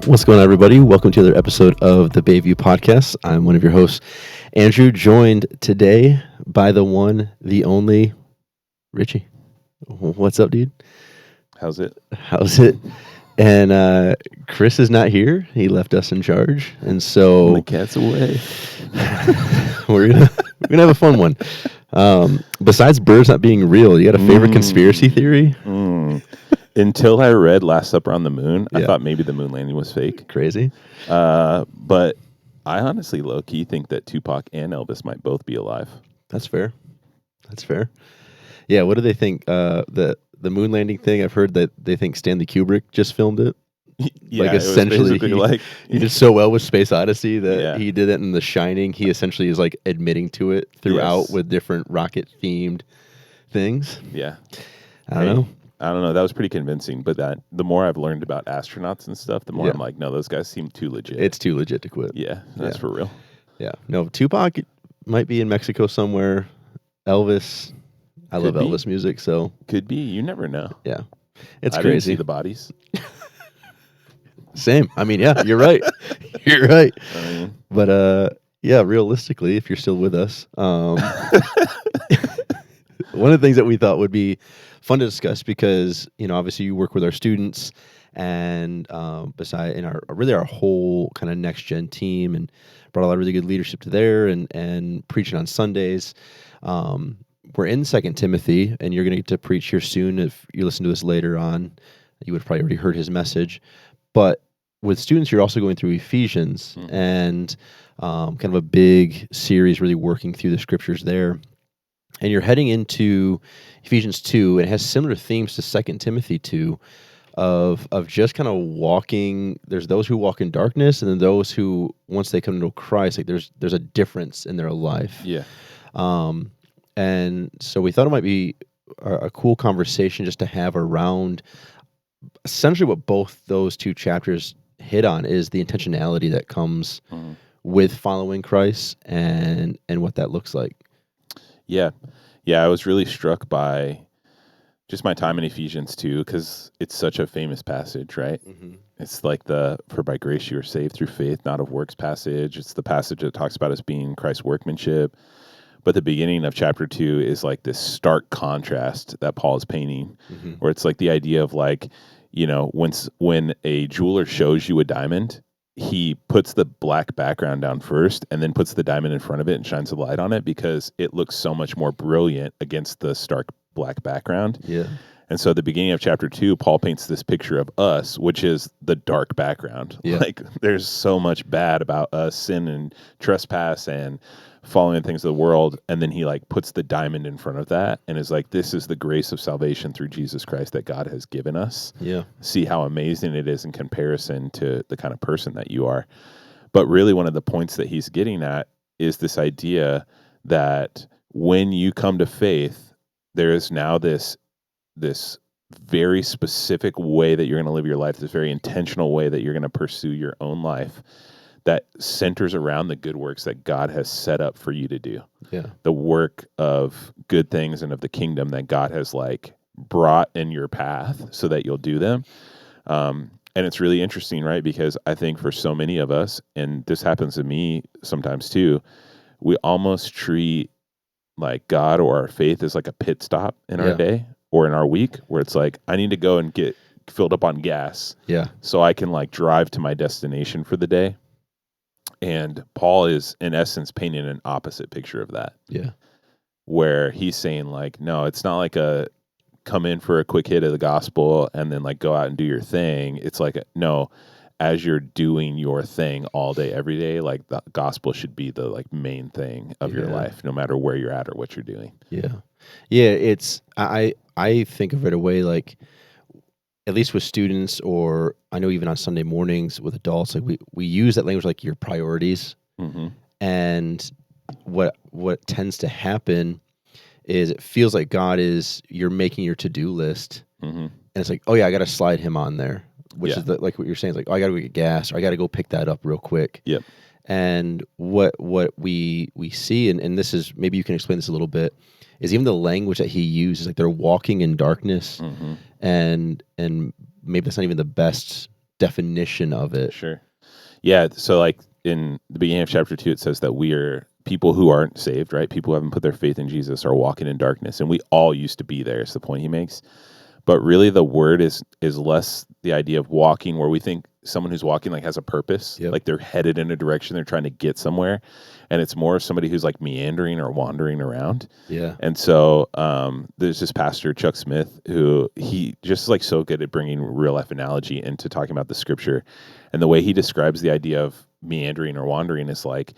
What's going on, everybody? Welcome to another episode of the Bayview Podcast. I'm one of your hosts, Andrew, joined today by the one, the only, Richie. What's up, dude? How's it? And Chris is not here. He left us in charge, and so the cat's away. we're gonna have a fun one. Besides birds not being real, you got a favorite conspiracy theory? Until I read Last Supper on the Moon, I thought maybe the moon landing was fake. Crazy. But I honestly low-key think that Tupac and Elvis might both be alive. That's fair. Yeah, what do they think? The moon landing thing, I've heard that they think Stanley Kubrick just filmed it. Yeah, like essentially he did so well with Space Odyssey that he did it in The Shining. He essentially is like admitting to it throughout with different rocket themed things. Yeah. I don't know. That was pretty convincing, but the more I've learned about astronauts and stuff, the more I'm like, no, those guys seem too legit. It's too legit to quit. Yeah, that's for real. Yeah. No, Tupac might be in Mexico somewhere. Elvis, I love Elvis music, so. Could be. You never know. Yeah. It's I crazy. Didn't see the bodies. Same. I mean, yeah, you're right. You're right. But, yeah, realistically, if you're still with us, one of the things that we thought would be fun to discuss because, obviously you work with our students and our whole kind of next gen team and brought a lot of really good leadership to there and preaching on Sundays. We're in 2 Timothy and you're going to get to preach here soon. If you listen to this later on, you would have probably already heard his message. But with students, you're also going through Ephesians and kind of a big series really working through the scriptures there. And you're heading into Ephesians 2, and it has similar themes to 2 Timothy 2 of just kind of walking. There's those who walk in darkness, and then those who, once they come to know Christ, like there's a difference in their life. Yeah. And so we thought it might be a cool conversation just to have around essentially what both those two chapters hit on is the intentionality that comes with following Christ and what that looks like. Yeah. I was really struck by just my time in Ephesians 2 because it's such a famous passage, right? Mm-hmm. It's like for by grace you are saved through faith, not of works passage. It's the passage that talks about us being Christ's workmanship. But the beginning of chapter 2 is like this stark contrast that Paul is painting, where it's like the idea of like, when a jeweler shows you a diamond, he puts the black background down first and then puts the diamond in front of it and shines the light on it because it looks so much more brilliant against the stark black background. Yeah. And so at the beginning of chapter 2, Paul paints this picture of us, which is the dark background. Yeah. Like there's so much bad about us, sin and trespass and following things of the world. And then he like puts the diamond in front of that and is like, this is the grace of salvation through Jesus Christ that God has given us. Yeah. See how amazing it is in comparison to the kind of person that you are. But really one of the points that he's getting at is this idea that when you come to faith, there is now this very specific way that you're going to live your life, this very intentional way that you're going to pursue your own life that centers around the good works that God has set up for you to do. Yeah. The work of good things and of the kingdom that God has like brought in your path so that you'll do them. And it's really interesting, right? Because I think for so many of us, and this happens to me sometimes too, we almost treat like God or our faith as like a pit stop in our day or in our week where it's like, I need to go and get filled up on gas so I can like drive to my destination for the day. And Paul is, in essence, painting an opposite picture of that. Yeah. Where he's saying, like, no, it's not like a come in for a quick hit of the gospel and then, like, go out and do your thing. It's like, no, as you're doing your thing all day, every day, like, the gospel should be the, like, main thing of your life, no matter where you're at or what you're doing. Yeah. Yeah, it's, I think of it a way, like, at least with students, or I know even on Sunday mornings with adults, like we use that language like your priorities. Mm-hmm. And what tends to happen is it feels like God is, you're making your to-do list, and it's like, oh yeah, I got to slide him on there, which is like what you're saying, it's like, oh, I got to go get gas, or I got to go pick that up real quick. Yep. And what we see, and this is, maybe you can explain this a little bit, is even the language that he uses, like they're walking in darkness, and maybe that's not even the best definition of it. Sure. Yeah. So like in the beginning of chapter 2, it says that we are people who aren't saved, right? People who haven't put their faith in Jesus are walking in darkness, and we all used to be there. Is the point he makes. But really, the word is less the idea of walking, where we think someone who's walking like has a purpose, like they're headed in a direction, they're trying to get somewhere, and it's more somebody who's like meandering or wandering around. Yeah. And so there's this pastor Chuck Smith who he just like so good at bringing real life analogy into talking about the scripture, and the way he describes the idea of meandering or wandering is like,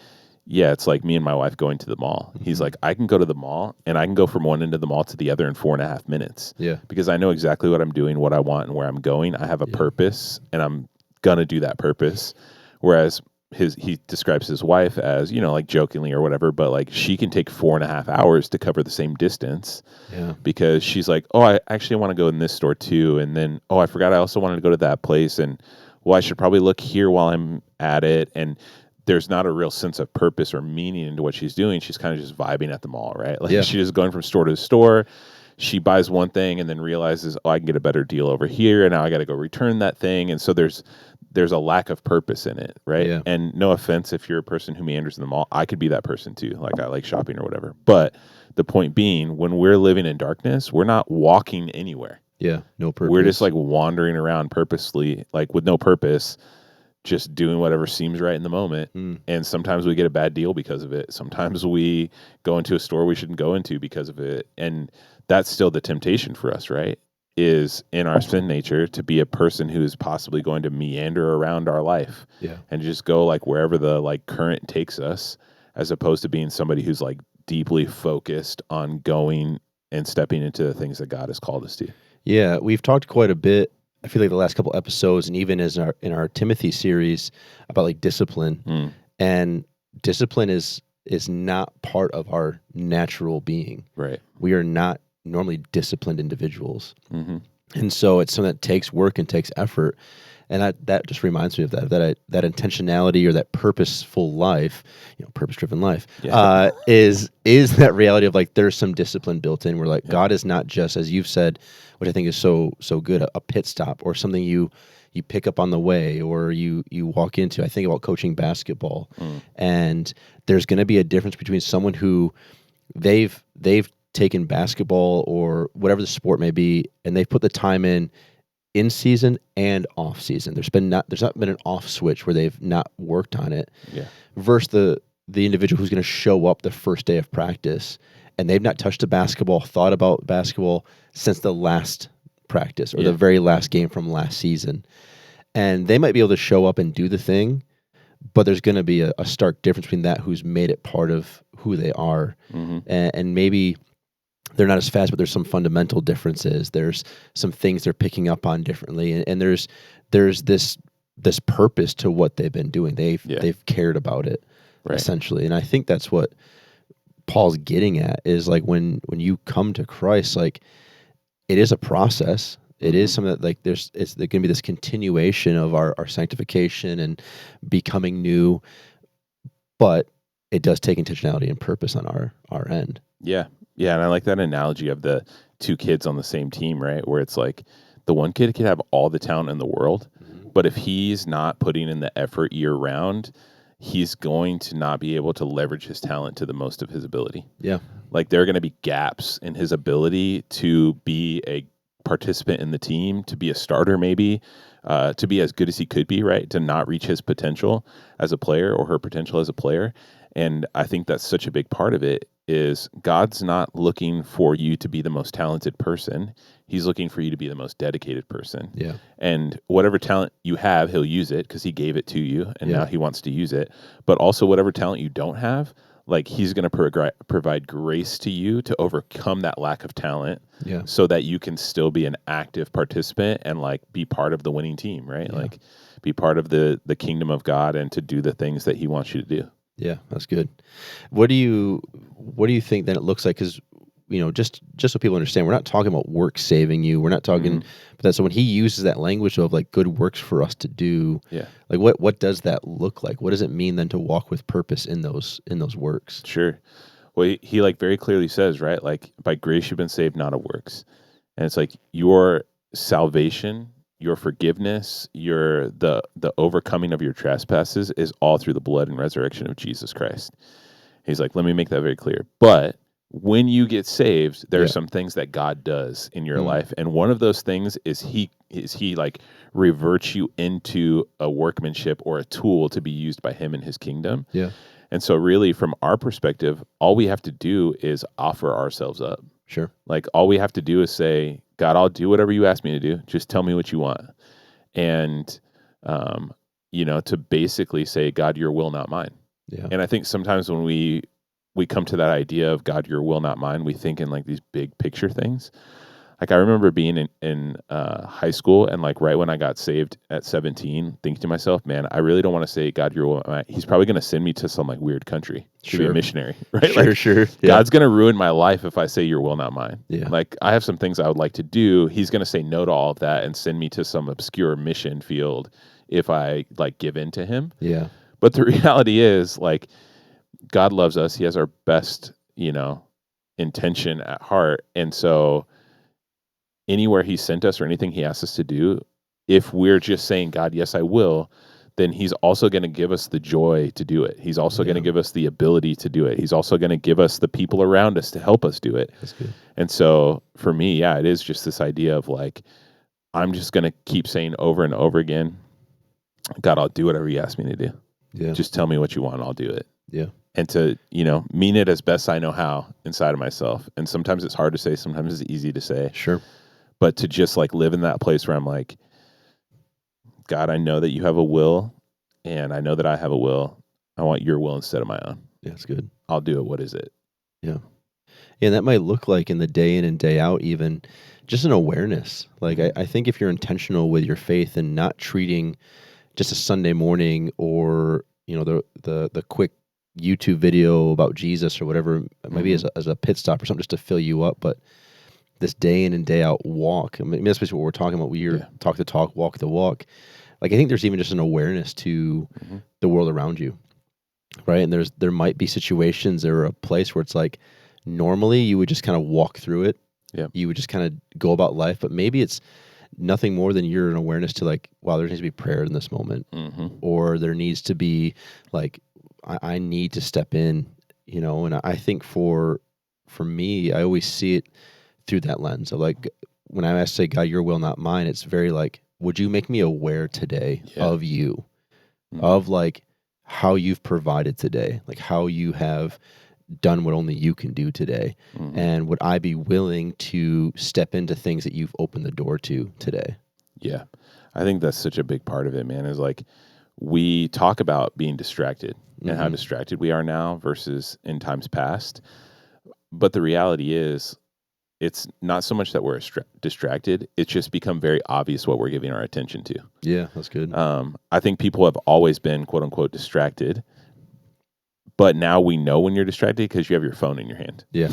yeah, it's like me and my wife going to the mall. He's like, I can go to the mall and I can go from one end of the mall to the other in 4.5 minutes. Yeah. Because I know exactly what I'm doing, what I want, and where I'm going. I have a purpose, and I'm gonna do that purpose. Whereas he describes his wife as, you know, like jokingly or whatever, but like she can take 4.5 hours to cover the same distance. Yeah. Because she's like, oh, I actually want to go in this store too, and then I forgot I also wanted to go to that place, and well, I should probably look here while I'm at it. And there's not a real sense of purpose or meaning into what she's doing. She's kind of just vibing at the mall, right? Like she's just going from store to store. She buys one thing and then realizes, oh, I can get a better deal over here, and now I got to go return that thing. And so there's a lack of purpose in it, right? Yeah. And no offense if you're a person who meanders in the mall, I could be that person too. Like I like shopping or whatever. But the point being, when we're living in darkness, we're not walking anywhere. Yeah, no purpose. We're just like wandering around purposely, like with no purpose, just doing whatever seems right in the moment. And sometimes we get a bad deal because of it. Sometimes we go into a store we shouldn't go into because of it. And that's still the temptation for us, right? Is in our sin nature to be a person who is possibly going to meander around our life and just go like wherever the like current takes us, as opposed to being somebody who's like deeply focused on going and stepping into the things that God has called us to. Yeah, we've talked quite a bit, I feel like the last couple episodes, and even as in our Timothy series, about like discipline. And discipline is not part of our natural being. Right. We are not normally disciplined individuals. And so it's something that takes work and takes effort. And that just reminds me of that intentionality or that purposeful life, purpose-driven life, is that reality of like there's some discipline built in. Where like God is not just, as you've said, which I think is so good, a pit stop or something you pick up on the way or you walk into. I think about coaching basketball, and there's going to be a difference between someone who they've taken basketball or whatever the sport may be, and they've put the time in season and off season. There's not been an off switch where they've not worked on it. Yeah. Versus the individual who's going to show up the first day of practice and they've not touched a basketball, thought about basketball since the last practice or the very last game from last season. And they might be able to show up and do the thing, but there's going to be a stark difference between that who's made it part of who they are. And maybe they're not as fast, but there's some fundamental differences. There's some things they're picking up on differently, and there's this purpose to what they've been doing. They've cared about it, essentially. And I think that's what Paul's getting at is like when you come to Christ, like it is a process. It is something that like there's going to be this continuation of our sanctification and becoming new, but it does take intentionality and purpose on our end. Yeah. Yeah, and I like that analogy of the two kids on the same team, right? Where it's like the one kid could have all the talent in the world, but if he's not putting in the effort year round, he's going to not be able to leverage his talent to the most of his ability. Yeah. Like there are going to be gaps in his ability to be a participant in the team, to be a starter maybe, to be as good as he could be, right? To not reach his potential as a player or her potential as a player. And I think that's such a big part of it is God's not looking for you to be the most talented person. He's looking for you to be the most dedicated person. Yeah. And whatever talent you have, he'll use it because he gave it to you and now he wants to use it. But also whatever talent you don't have, like he's going to provide grace to you to overcome that lack of talent so that you can still be an active participant and like be part of the winning team, right? Yeah. Like be part of the kingdom of God and to do the things that he wants you to do. Yeah, that's good. What do you think then it looks like? Because just so people understand, we're not talking about work saving you. We're not talking. But that's so when he uses that language of like good works for us to do. Yeah. Like what does that look like? What does it mean then to walk with purpose in those works? Sure. Well, he like very clearly says, right, like by grace you've been saved, not of works, and it's like your salvation your forgiveness, the overcoming of your trespasses is all through the blood and resurrection of Jesus Christ. He's like, let me make that very clear. But when you get saved, there are some things that God does in your life. And one of those things is he like reverts you into a workmanship or a tool to be used by him in his kingdom. Yeah. And so really from our perspective, all we have to do is offer ourselves up. Sure. Like all we have to do is say, God, I'll do whatever you ask me to do. Just tell me what you want. And, to basically say, God, your will, not mine. Yeah. And I think sometimes when we come to that idea of God, your will, not mine, we think in like these big picture things. Like I remember being in high school and like right when I got saved at 17, thinking to myself, man, I really don't want to say, God, your will. He's probably going to send me to some like weird country to be a missionary, right? Sure. Yeah. God's going to ruin my life if I say your will, not mine. Yeah. Like I have some things I would like to do. He's going to say no to all of that and send me to some obscure mission field if I like give in to him. Yeah. But the reality is like God loves us. He has our best, intention at heart. And so anywhere he sent us or anything he asks us to do, if we're just saying, God, yes, I will, then he's also going to give us the joy to do it. He's also going to give us the ability to do it. He's also going to give us the people around us to help us do it. That's good. And so for me, it is just this idea of like, I'm just going to keep saying over and over again, God, I'll do whatever you ask me to do. Yeah. Just tell me what you want and I'll do it. Yeah. And to, mean it as best I know how inside of myself. And sometimes it's hard to say, sometimes it's easy to say. Sure. But to just like live in that place where I'm like, God, I know that you have a will and I know that I have a will. I want your will instead of my own. Yeah, that's good. I'll do it. What is it? Yeah. And that might look like in the day in and day out, even just an awareness. Like I think if you're intentional with your faith and not treating just a Sunday morning or, the quick YouTube video about Jesus or whatever, maybe as a pit stop or something just to fill you up, but this day in and day out walk. I mean, that's basically what we're talking about. We're talk the talk, walk the walk. Like I think there's even just an awareness to the world around you, right? And there might be situations or a place where it's like normally you would just kind of walk through it. Yeah. You would just kind of go about life, but maybe it's nothing more than you're an awareness to like, wow, there needs to be prayer in this moment, or there needs to be like, I need to step in, and I think for me, I always see it through that lens of like, when I say, God, your will, not mine, it's very like, would you make me aware today of you, of like how you've provided today, like how you have done what only you can do today. And would I be willing to step into things that you've opened the door to today? Yeah. I think that's such a big part of it, man, is like we talk about being distracted and how distracted we are now versus in times past. But the reality is it's not so much that we're distracted. It's just become very obvious what we're giving our attention to. Yeah, that's good. I think people have always been, quote unquote, distracted. But now we know when you're distracted because you have your phone in your hand. Yeah.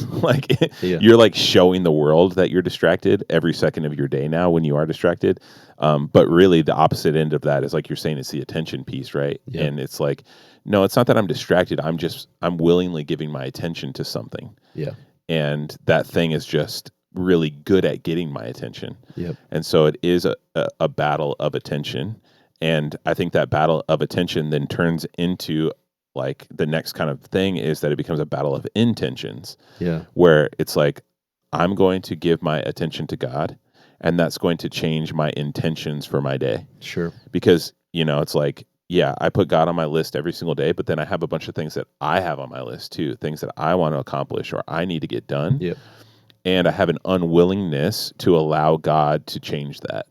You're like showing the world that you're distracted every second of your day now when you are distracted. But really the opposite end of that is like you're saying, it's the attention piece, right? Yeah. And it's like, no, it's not that I'm distracted. I'm willingly giving my attention to something. Yeah. And that thing is just really good at getting my attention. Yep. And so it is a battle of attention. And I think that battle of attention then turns into like the next kind of thing is that it becomes a battle of intentions. Yeah. Where it's like, I'm going to give my attention to God and that's going to change my intentions for my day. Sure. Because, it's like, yeah, I put God on my list every single day, but then I have a bunch of things that I have on my list too, things that I want to accomplish or I need to get done. Yep. And I have an unwillingness to allow God to change that.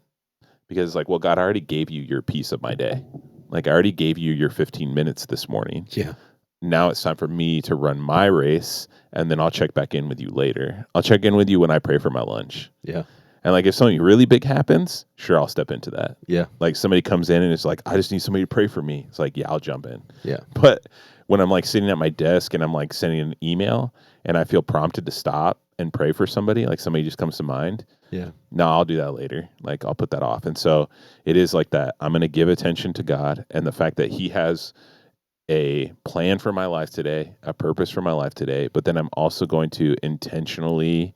Because it's like, well, God, I already gave you your piece of my day. Like I already gave you your 15 minutes this morning. Yeah. Now it's time for me to run my race and then I'll check back in with you later. I'll check in with you when I pray for my lunch. Yeah. And like if something really big happens, sure, I'll step into that. Yeah. Like somebody comes in and it's like, I just need somebody to pray for me. It's like, yeah, I'll jump in. Yeah. But when I'm like sitting at my desk and I'm like sending an email and I feel prompted to stop and pray for somebody, like somebody just comes to mind. Yeah. No, I'll do that later. Like I'll put that off. And so it is like that. I'm going to give attention to God and the fact that he has a plan for my life today, a purpose for my life today, but then I'm also going to intentionally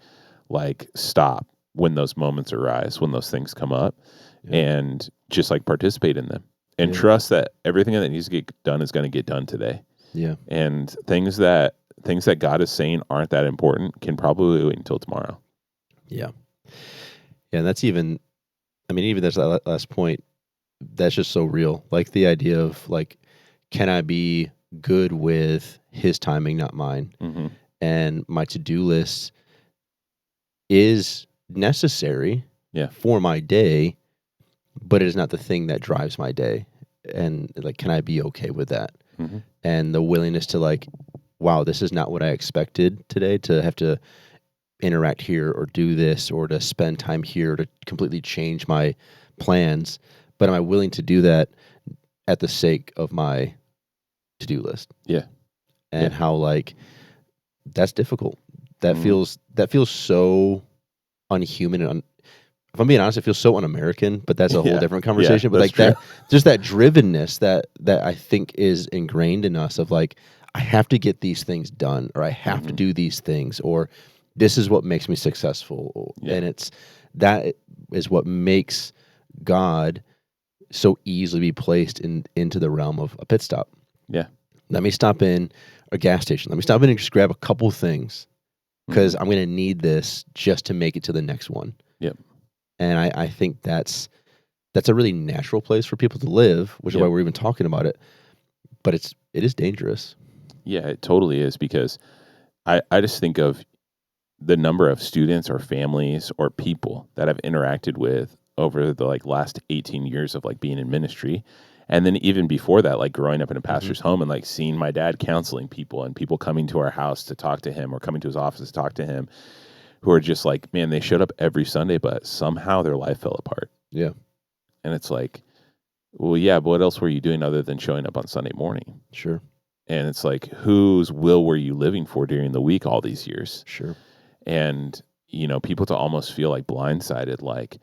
like stop when those moments arise, when those things come up, Yeah. and just like participate in them and Yeah. trust that everything that needs to get done is going to get done today. Yeah. And things that God is saying aren't that important can probably wait until tomorrow. Yeah. Yeah. And that's even, I mean, even that last point, that's just so real. Like the idea of like, can I be good with his timing, not mine? Mm-hmm. And my to-do list is necessary for my day, but it is not the thing that drives my day. And like, can I be okay with that? Mm-hmm. And the willingness to like, wow, this is not what I expected today, to have to interact here or do this or to spend time here to completely change my plans. But am I willing to do that at the sake of my to-do list? Yeah. And how like that's difficult. That feels so unhuman and if I'm being honest, it feels so un-American, but that's a whole different conversation. But like true. that, just that drivenness that I think is ingrained in us of like, I have to get these things done, or I have to do these things, or this is what makes me successful. And that is what makes God so easily be placed into the realm of a pit stop. Yeah. Let me stop in a gas station. Let me stop in and just grab a couple things because I'm going to need this just to make it to the next one. Yep. And I think that's a really natural place for people to live, which is why we're even talking about it. But it is dangerous. Yeah, it totally is, because I just think of the number of students or families or people that I've interacted with over the like last 18 years of like being in ministry. And then even before that, like growing up in a pastor's home and like seeing my dad counseling people and people coming to our house to talk to him or coming to his office to talk to him, who are just like, man, they showed up every Sunday, but somehow their life fell apart. Yeah. And it's like, well, yeah, but what else were you doing other than showing up on Sunday morning? Sure. And it's like, whose will were you living for during the week all these years? Sure. And, people to almost feel like blindsided, like,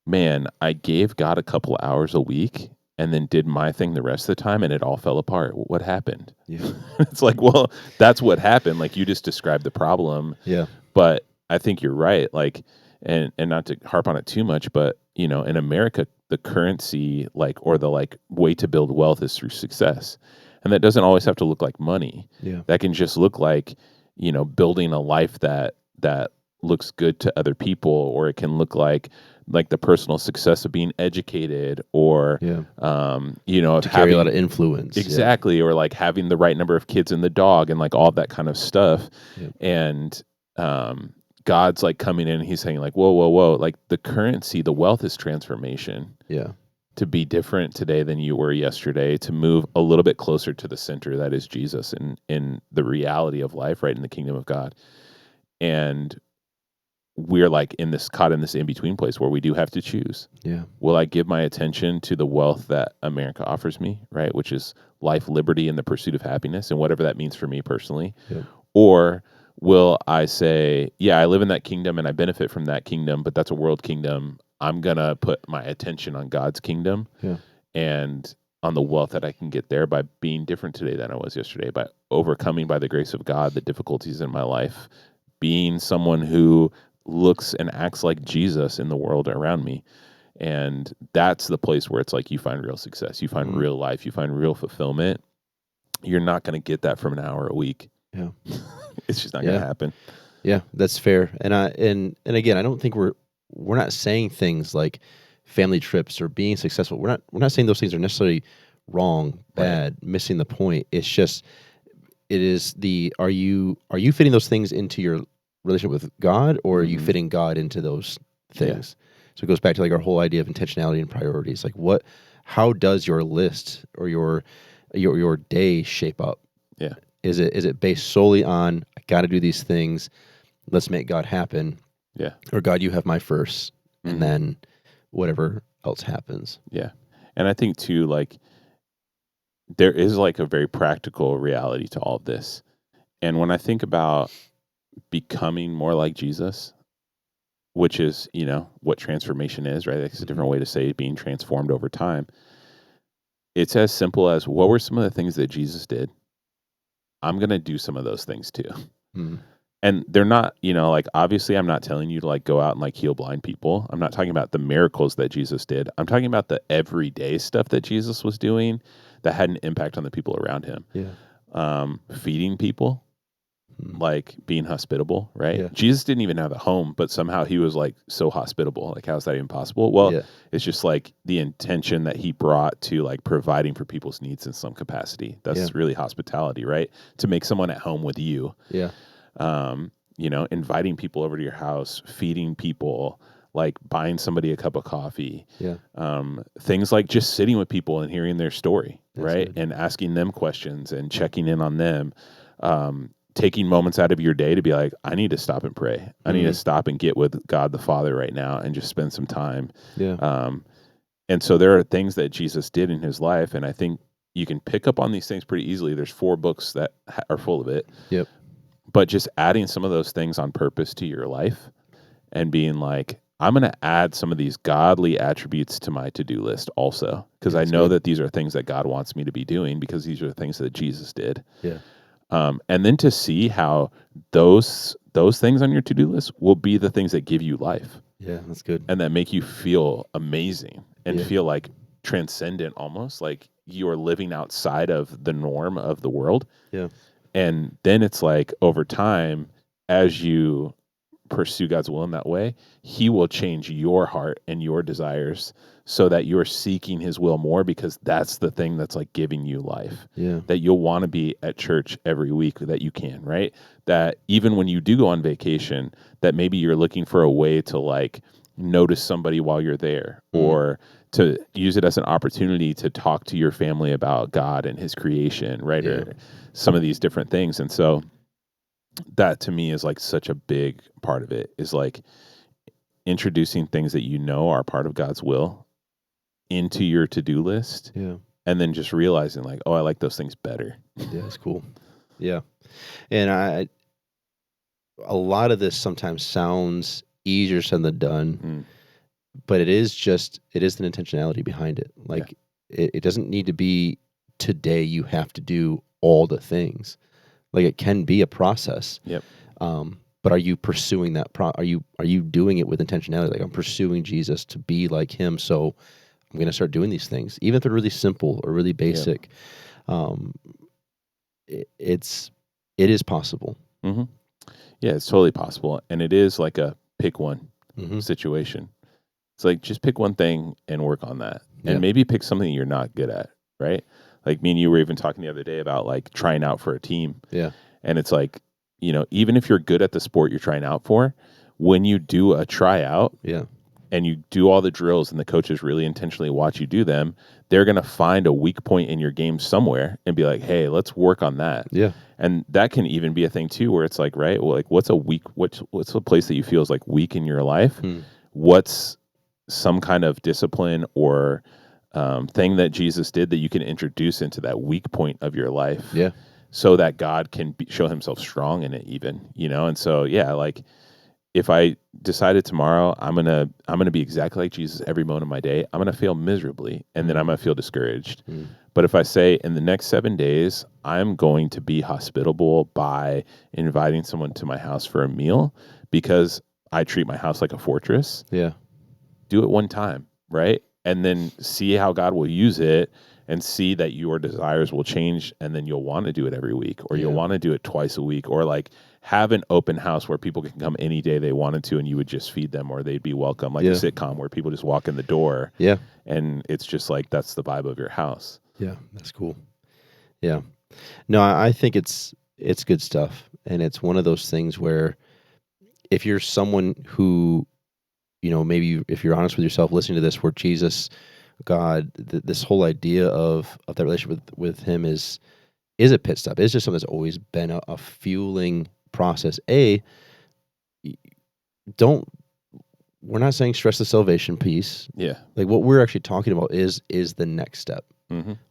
man, I gave God a couple hours a week and then did my thing the rest of the time and it all fell apart. What happened? Yeah. It's like, well, that's what happened. Like, you just described the problem. Yeah. But I think you're right. Like, and not to harp on it too much, but, in America, the currency, like, or the like way to build wealth is through success. And that doesn't always have to look like money. Yeah. That can just look like, building a life that looks good to other people, or it can look like the personal success of being educated, or to to carry a lot of influence. Exactly. Or like having the right number of kids and the dog and like all that kind of stuff. Yep. And God's like coming in and he's saying like, whoa, like the currency, the wealth is transformation. Yeah. To be different today than you were yesterday, to move a little bit closer to the center that is Jesus in the reality of life, right, in the kingdom of God. And we're like caught in this in-between place where we do have to choose. Yeah. Will I give my attention to the wealth that America offers me, right, which is life, liberty, and the pursuit of happiness, and whatever that means for me personally? Yeah. Or will I say, yeah, I live in that kingdom and I benefit from that kingdom, but that's a world kingdom. I'm going to put my attention on God's kingdom and on the wealth that I can get there by being different today than I was yesterday, by overcoming by the grace of God the difficulties in my life, being someone who looks and acts like Jesus in the world around me. And that's the place where it's like you find real success, you find real life, you find real fulfillment. You're not going to get that from an hour a week. Yeah. It's just not going to happen. Yeah, that's fair. And again, I don't think we're not saying things like family trips or being successful. We're not saying those things are necessarily wrong, bad, missing the point. It's just it is are you fitting those things into your relationship with God, or are you fitting God into those things? Yeah. So it goes back to like our whole idea of intentionality and priorities. Like how does your list or your day shape up? Yeah. Is it based solely on I got to do these things, let's make God happen? Yeah. Or God, you have my first, and then whatever else happens. Yeah. And I think too, like, there is like a very practical reality to all of this. And when I think about becoming more like Jesus, which is, what transformation is, right? It's a different way to say being transformed over time. It's as simple as, what were some of the things that Jesus did? I'm going to do some of those things too. And And they're not, like, obviously I'm not telling you to like go out and like heal blind people. I'm not talking about the miracles that Jesus did. I'm talking about the everyday stuff that Jesus was doing that had an impact on the people around him. Yeah. Feeding people, like being hospitable, right? Yeah. Jesus didn't even have a home, but somehow he was like so hospitable. Like, how is that even possible? Well, it's just like the intention that he brought to like providing for people's needs in some capacity. That's really hospitality, right? To make someone at home with you. Yeah. Inviting people over to your house, feeding people, like buying somebody a cup of coffee. Yeah. Things like just sitting with people and hearing their story, right? Good. And asking them questions and checking in on them. Taking moments out of your day to be like, I need to stop and pray. I need to stop and get with God the Father right now and just spend some time. Yeah. And so there are things that Jesus did in his life, and I think you can pick up on these things pretty easily. There's 4 books that are full of it. Yep. But just adding some of those things on purpose to your life and being like, I'm going to add some of these godly attributes to my to-do list also, because I know that these are things that God wants me to be doing because these are things that Jesus did. Yeah. And then to see how those things on your to-do list will be the things that give you life. Yeah, that's good. And that make you feel amazing and feel like transcendent almost, like you are living outside of the norm of the world. Yeah. And then it's like over time, as you pursue God's will in that way, he will change your heart and your desires so that you're seeking his will more, because that's the thing that's like giving you life. Yeah. That you'll want to be at church every week that you can, right? That even when you do go on vacation, that maybe you're looking for a way to like notice somebody while you're there, or to use it as an opportunity to talk to your family about God and his creation, right? Yeah. Or some of these different things. And so that to me is like such a big part of it, is like introducing things that you know are part of God's will into your to-do list. Yeah. And then just realizing like, oh, I like those things better. Yeah, that's cool. Yeah. And a lot of this sometimes sounds easier said than done, but it is the intentionality behind it. Like it doesn't need to be today you have to do all the things. Like it can be a process. Yep. But are you pursuing that? Are you doing it with intentionality? Like I'm pursuing Jesus to be like him, so I'm going to start doing these things, even if they're really simple or really basic. It is possible. Mm-hmm. Yeah, it's totally possible, and it is like a pick one situation. It's like just pick one thing and work on that, and maybe pick something you're not good at, right? Like me and you were even talking the other day about like trying out for a team. Yeah. And it's like, even if you're good at the sport you're trying out for, when you do a tryout and you do all the drills and the coaches really intentionally watch you do them, they're going to find a weak point in your game somewhere and be like, hey, let's work on that. Yeah. And that can even be a thing too, where it's like, right, well, like what's a place that you feel is like weak in your life? What's some kind of discipline or thing that Jesus did that you can introduce into that weak point of your life, so that God can show himself strong in it even, And so, like if I decided tomorrow I'm gonna be exactly like Jesus every moment of my day, I'm gonna feel miserably, and then I'm gonna feel discouraged. But if I say in the next 7 days I'm going to be hospitable by inviting someone to my house for a meal because I treat my house like a fortress, do it one time, right? And then see how God will use it, and see that your desires will change, and then you'll want to do it every week, or you'll want to do it twice a week, or like have an open house where people can come any day they wanted to, and you would just feed them, or they'd be welcome, like a sitcom where people just walk in the door. Yeah. And it's just like, that's the vibe of your house. Yeah. That's cool. Yeah. No, I think it's good stuff. And it's one of those things where if you're someone who, maybe if you're honest with yourself listening to this, where Jesus, God, this whole idea of that relationship with him is a pit stop. It's just something that's always been a fueling process. We're not saying stress the salvation piece. Yeah. Like what we're actually talking about is the next step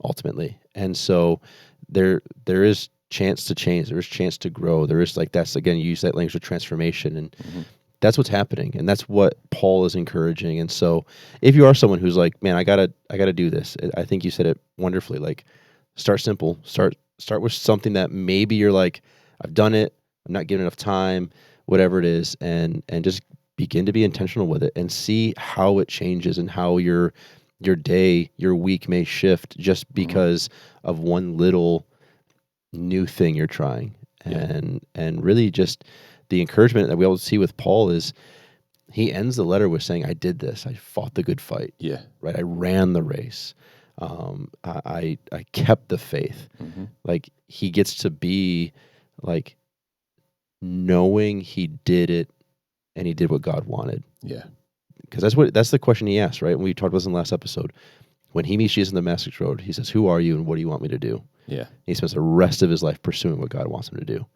ultimately. And so there is chance to change. There is chance to grow. There is that's again, you use that language of transformation, and that's what's happening, and that's what Paul is encouraging. And so if you are someone who's like, man, I gotta do this, I think you said it wonderfully. Like, start simple. Start with something that maybe you're like, I've done it, I'm not giving enough time, whatever it is, and just begin to be intentional with it and see how it changes and how your day, your week may shift just because of one little new thing you're trying. And really just the encouragement that we all see with Paul is he ends the letter with saying, I did this. I fought the good fight. Yeah. Right. I ran the race. I kept the faith. Like he gets to be like knowing he did it and he did what God wanted. Yeah. Because that's the question he asked, right? And we talked about this in the last episode. When he meets Jesus on the Damascus Road, he says, who are you and what do you want me to do? Yeah. And he spends the rest of his life pursuing what God wants him to do.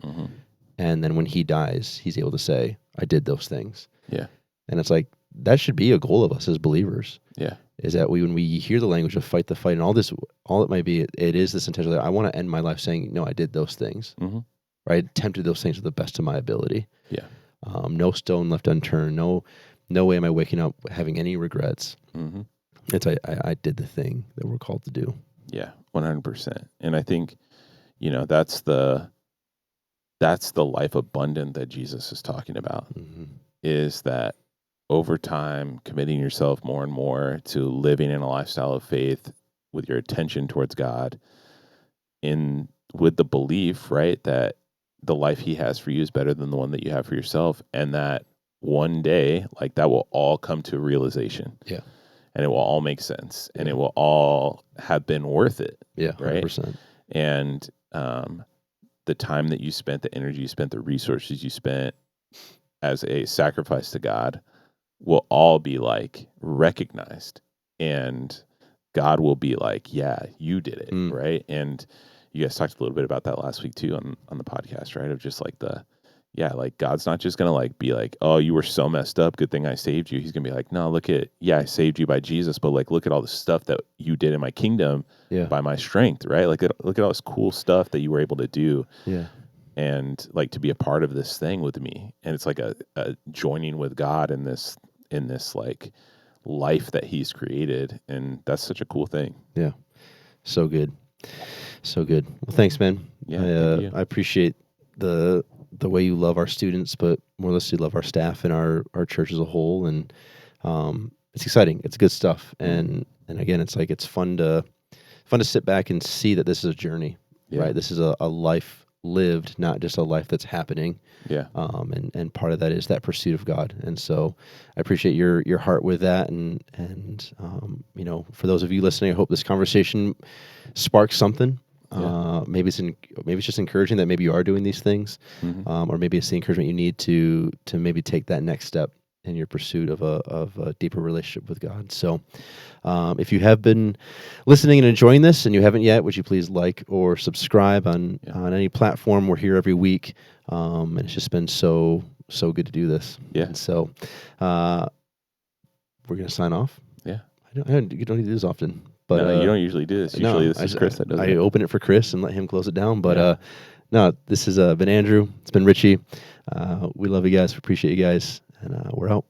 And then when he dies, he's able to say, I did those things. Yeah. And it's like, that should be a goal of us as believers. Yeah. Is that when we hear the language of fight the fight and all this, all it might be, it is this intention that I want to end my life saying, no, I did those things. Right? I attempted those things to the best of my ability. Yeah. No stone left unturned. No way am I waking up having any regrets. It's I did the thing that we're called to do. Yeah, 100%. And I think, that's the life abundant that Jesus is talking about, is that over time, committing yourself more and more to living in a lifestyle of faith with your attention towards God, with the belief, right, that the life he has for you is better than the one that you have for yourself, and that one day, like, that will all come to a realization. Yeah. And it will all make sense, and it will all have been worth it. Yeah, 100%. Right? And the time that you spent, the energy you spent, the resources you spent as a sacrifice to God will all be like recognized, and God will be like, yeah, you did it. Right. And you guys talked a little bit about that last week too on the podcast, right? Of just like like God's not just gonna like be like, oh, you were so messed up, good thing I saved you. He's gonna be like, no, I saved you by Jesus, but like look at all the stuff that you did in my kingdom by my strength, right? Like look at all this cool stuff that you were able to do. Yeah. And like to be a part of this thing with me. And it's like a joining with God in this like life that he's created. And that's such a cool thing. Yeah. So good. So good. Well, thanks, man. Yeah. I appreciate the way you love our students, but more or less you love our staff and our church as a whole. And it's exciting. It's good stuff. And again, it's like, it's fun to sit back and see that this is a journey, right? This is a life lived, not just a life that's happening. Yeah. And part of that is that pursuit of God. And so I appreciate your heart with that. And for those of you listening, I hope this conversation sparks something. Maybe it's just encouraging that maybe you are doing these things, or maybe it's the encouragement you need to maybe take that next step in your pursuit of a deeper relationship with God. So, if you have been listening and enjoying this and you haven't yet, would you please like or subscribe on any platform? We're here every week, and it's just been so good to do this. Yeah. And so, we're gonna sign off. Yeah. You don't need to do this often. But, no, you don't usually do this. Usually this is Chris that does it. I open it for Chris and let him close it down. But no, this has been Andrew. It's been Richie. We love you guys. We appreciate you guys. And we're out.